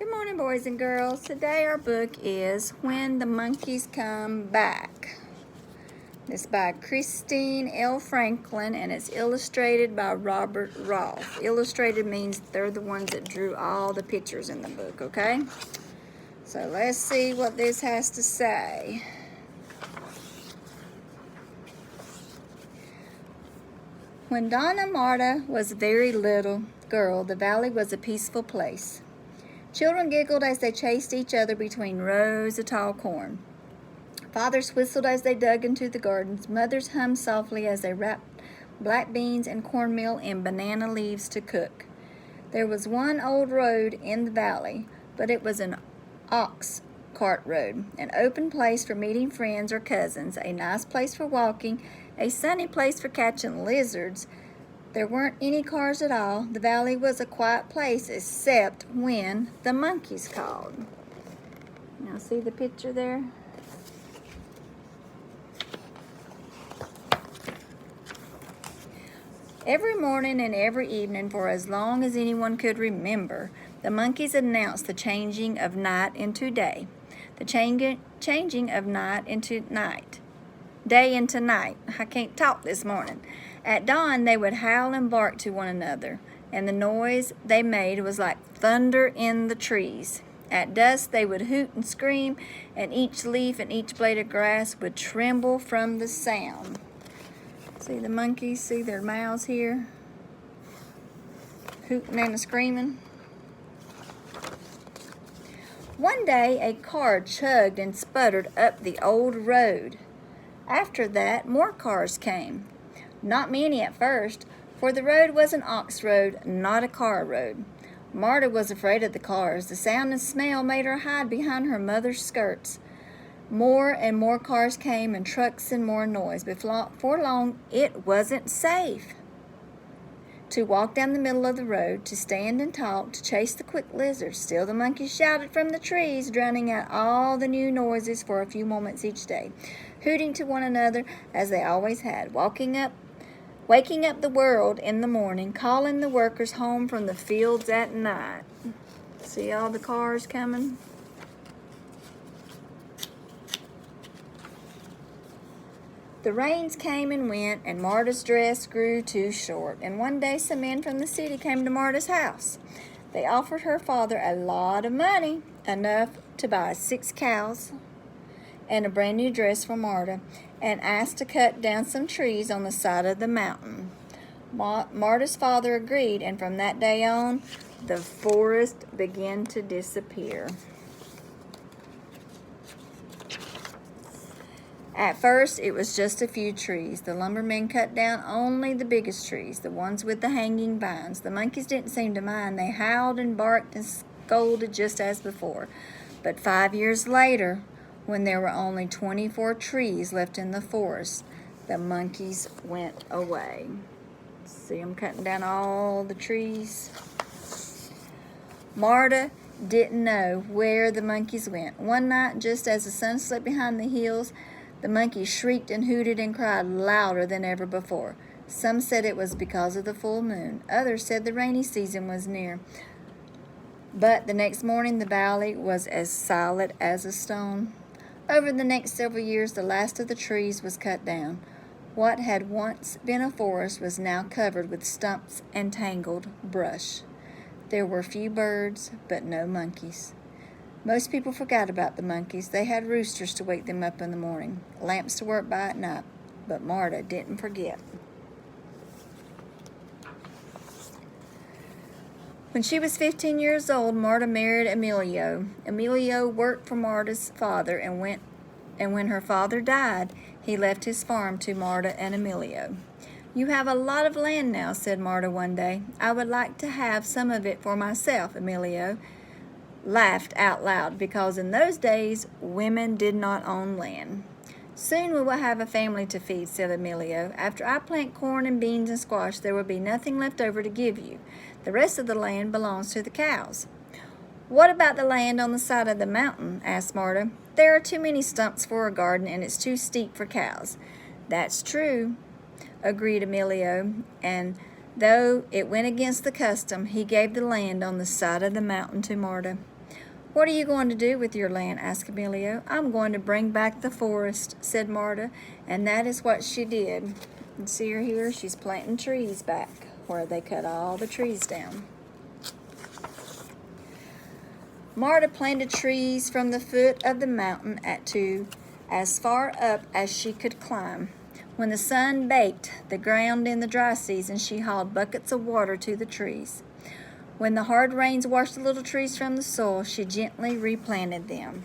Good morning, boys and girls. Today our book is When the Monkeys Come Back. It's by Christine L. Franklin and it's illustrated by Robert Rolfe. Illustrated means they're the ones that drew all the pictures in the book, okay? So let's see what this has to say. When Donna Marta was a very little girl, the valley was a peaceful place. Children giggled as they chased each other between rows of tall corn. Fathers whistled as they dug into the gardens. Mothers hummed softly as they wrapped black beans and cornmeal in banana leaves to cook. There was one old road in the valley, but it was an ox cart road, an open place for meeting friends or cousins, a nice place for walking, a sunny place for catching lizards. There weren't any cars at all. The valley was a quiet place except when the monkeys called. Now see the picture there? Every morning and every evening for as long as anyone could remember, the monkeys announced the changing of night into day, the changing of night into night, day into night. I can't talk this morning. At dawn, they would howl and bark to one another, and the noise they made was like thunder in the trees. At dusk, they would hoot and scream, and each leaf and each blade of grass would tremble from the sound. See the monkeys? See their mouths here? Hooting and screaming. One day, a car chugged and sputtered up the old road. After that, more cars came. Not many at first, for the road was an ox road, not a car road. Marta was afraid of the cars. The sound and smell made her hide behind her mother's skirts. More and more cars came and trucks and more noise. Before long, it wasn't safe to walk down the middle of the road, to stand and talk, to chase the quick lizards. Still the monkeys shouted from the trees, drowning out all the new noises for a few moments each day, hooting to one another as they always had, waking up the world in the morning, calling the workers home from the fields at night. See all the cars coming? The rains came and went, and Marta's dress grew too short. And one day some men from the city came to Marta's house. They offered her father a lot of money, enough to buy 6 cows and a brand new dress for Marta, and asked to cut down some trees on the side of the mountain. Marta's father agreed, and from that day on, the forest began to disappear. At first, it was just a few trees. The lumbermen cut down only the biggest trees, the ones with the hanging vines. The monkeys didn't seem to mind. They howled and barked and scolded just as before. But 5 years later, when there were only 24 trees left in the forest, the monkeys went away. See them cutting down all the trees? Marta didn't know where the monkeys went. One night, just as the sun slipped behind the hills, the monkeys shrieked and hooted and cried louder than ever before. Some said it was because of the full moon. Others said the rainy season was near. But the next morning, the valley was as silent as a stone. Over the next several years, the last of the trees was cut down. What had once been a forest was now covered with stumps and tangled brush. There were few birds, but no monkeys. Most people forgot about the monkeys. They had roosters to wake them up in the morning, lamps to work by at night, but Marta didn't forget. When she was 15 years old, Marta married Emilio. Emilio worked for Marta's father, and when her father died, he left his farm to Marta and Emilio. "You have a lot of land now," said Marta one day. "I would like to have some of it for myself." Emilio laughed out loud, because in those days, women did not own land. "Soon we will have a family to feed," said Emilio. "After I plant corn and beans and squash, there will be nothing left over to give you. The rest of the land belongs to the cows." "What about the land on the side of the mountain?" asked Marta. "There are too many stumps for a garden, and it's too steep for cows." "That's true," agreed Emilio, and though it went against the custom, he gave the land on the side of the mountain to Marta. "What are you going to do with your land?" asked Emilio. "I'm going to bring back the forest," said Marta, and that is what she did. You see her here? She's planting trees back where they cut all the trees down. Marta planted trees from the foot of the mountain to as far up as she could climb. When the sun baked the ground in the dry season, she hauled buckets of water to the trees. When the hard rains washed the little trees from the soil, she gently replanted them.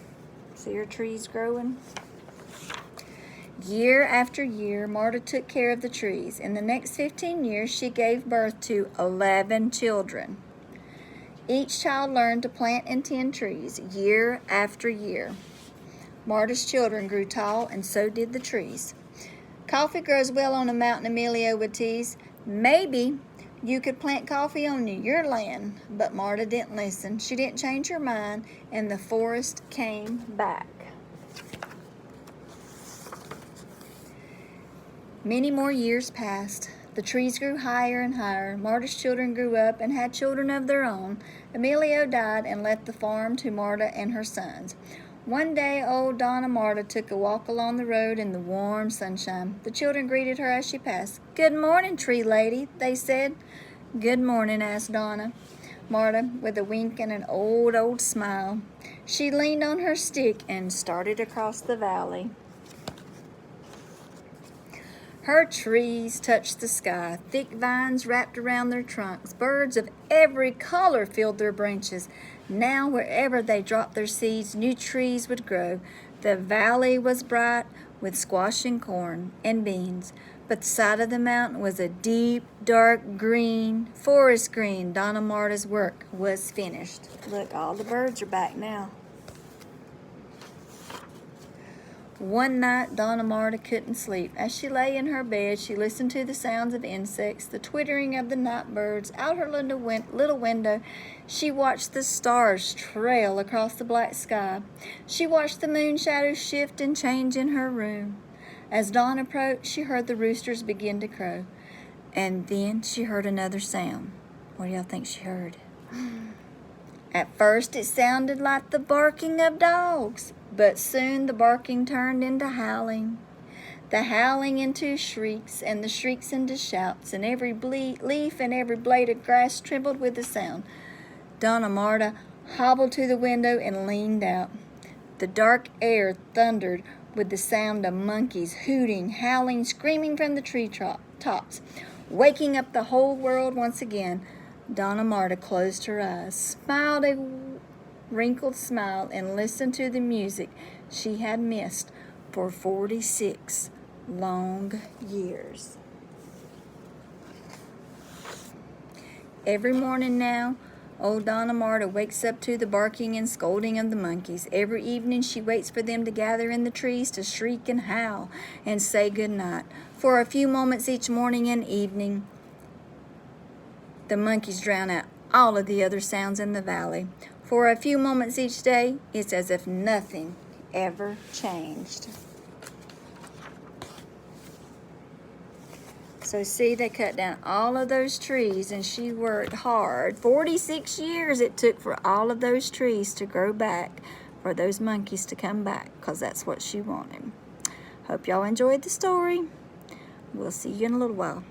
See her trees growing? Year after year, Marta took care of the trees. In the next 15 years, she gave birth to 11 children. Each child learned to plant and tend trees year after year. Marta's children grew tall, and so did the trees. "Coffee grows well on a mountain," Emilio would tease. "Maybe you could plant coffee on your land." But Marta didn't listen. She didn't change her mind, and the forest came back. Many more years passed. The trees grew higher and higher. Marta's children grew up and had children of their own. Emilio died and left the farm to Marta and her sons. One day, old Donna Marta took a walk along the road in the warm sunshine. The children greeted her as she passed. "Good morning, tree lady," they said. "Good morning," asked Donna Marta with a wink and an old smile. She leaned on her stick and started across the valley. Her trees touched the sky. Thick vines wrapped around their trunks. Birds of every color filled their branches. Now, wherever they dropped their seeds, new trees would grow. The valley was bright with squash and corn and beans, but the side of the mountain was a deep, dark green, forest green. Donna Marta's work was finished. Look, all the birds are back now. One night, Donna Marta couldn't sleep. As she lay in her bed, she listened to the sounds of insects, the twittering of the night birds. Out her little window, she watched the stars trail across the black sky. She watched the moon shadows shift and change in her room. As dawn approached, she heard the roosters begin to crow. And then she heard another sound. What do y'all think she heard? At first, it sounded like the barking of dogs. But soon the barking turned into howling, the howling into shrieks, and the shrieks into shouts, and every leaf and every blade of grass trembled with the sound. Donna Marta hobbled to the window and leaned out. The dark air thundered with the sound of monkeys hooting, howling, screaming from the tree tops, waking up the whole world once again. Donna Marta closed her eyes, smiled a wrinkled smile, and listened to the music she had missed for 46 long years. Every morning now, old Donna Marta wakes up to the barking and scolding of the monkeys. Every evening she waits for them to gather in the trees to shriek and howl and say good night. For a few moments each morning and evening, the monkeys drown out all of the other sounds in the valley. For a few moments each day, it's as if nothing ever changed. So see, they cut down all of those trees, and she worked hard. 46 years it took for all of those trees to grow back, for those monkeys to come back, because that's what she wanted. Hope y'all enjoyed the story. We'll see you in a little while.